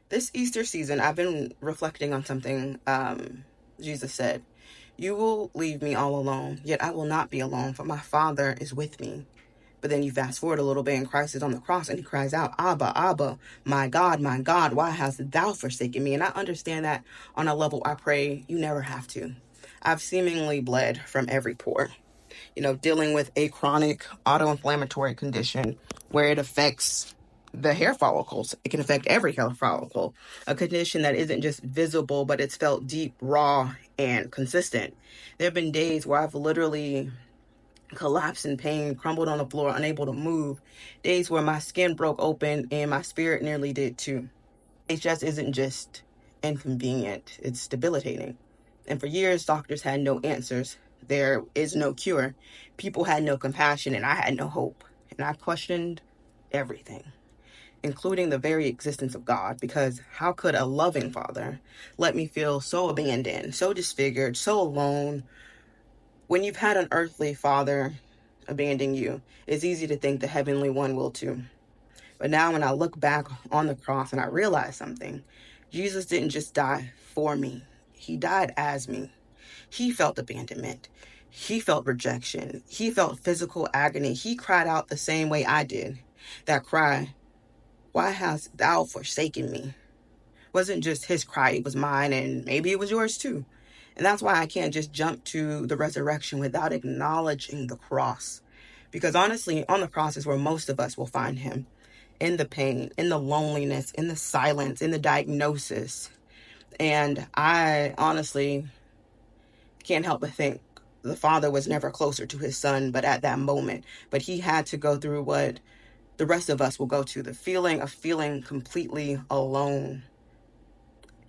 This Easter season, I've been reflecting on something Jesus said. You will leave me all alone, yet I will not be alone, for my Father is with me. But then you fast forward a little bit, and Christ is on the cross, and he cries out, Abba, Abba, my God, why hast thou forsaken me? And I understand that on a level I pray you never have to. I've seemingly bled from every pore, dealing with a chronic autoinflammatory condition where it affects the hair follicles. It can affect every hair follicle. A condition that isn't just visible, but it's felt deep, raw, and consistent. There have been days where I've literally collapsed in pain, crumbled on the floor, unable to move. Days where my skin broke open and my spirit nearly did too. It just isn't just inconvenient, it's debilitating. And for years, doctors had no answers. There is no cure. People had no compassion, and I had no hope. And I questioned everything, including the very existence of God, because how could a loving Father let me feel so abandoned, so disfigured, so alone? When you've had an earthly Father abandon you, it's easy to think the Heavenly One will too. But now when I look back on the cross and I realize something, Jesus didn't just die for me. He died as me. He felt abandonment. He felt rejection. He felt physical agony. He cried out the same way I did. That cry, why hast thou forsaken me? Wasn't just his cry, it was mine, and maybe it was yours too. And that's why I can't just jump to the resurrection without acknowledging the cross. Because honestly, on the cross is where most of us will find him. In the pain, in the loneliness, in the silence, in the diagnosis. And I honestly can't help but think the Father was never closer to his Son, but at that moment. But he had to go through what the rest of us will go to, the feeling of feeling completely alone.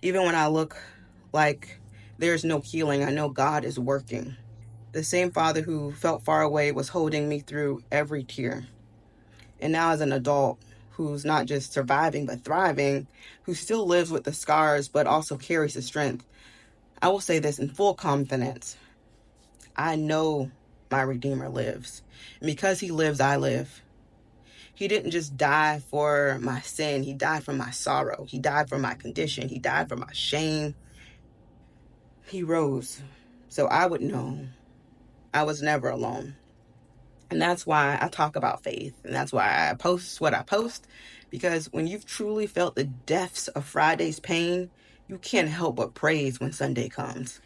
Even when I look like there's no healing, I know God is working. The same Father who felt far away was holding me through every tear. And now as an adult who's not just surviving but thriving, who still lives with the scars but also carries the strength, I will say this in full confidence. I know my Redeemer lives. And because he lives, I live. He didn't just die for my sin. He died for my sorrow. He died for my condition. He died for my shame. He rose so I would know I was never alone. And that's why I talk about faith. And that's why I post what I post. Because when you've truly felt the depths of Friday's pain, you can't help but praise when Sunday comes.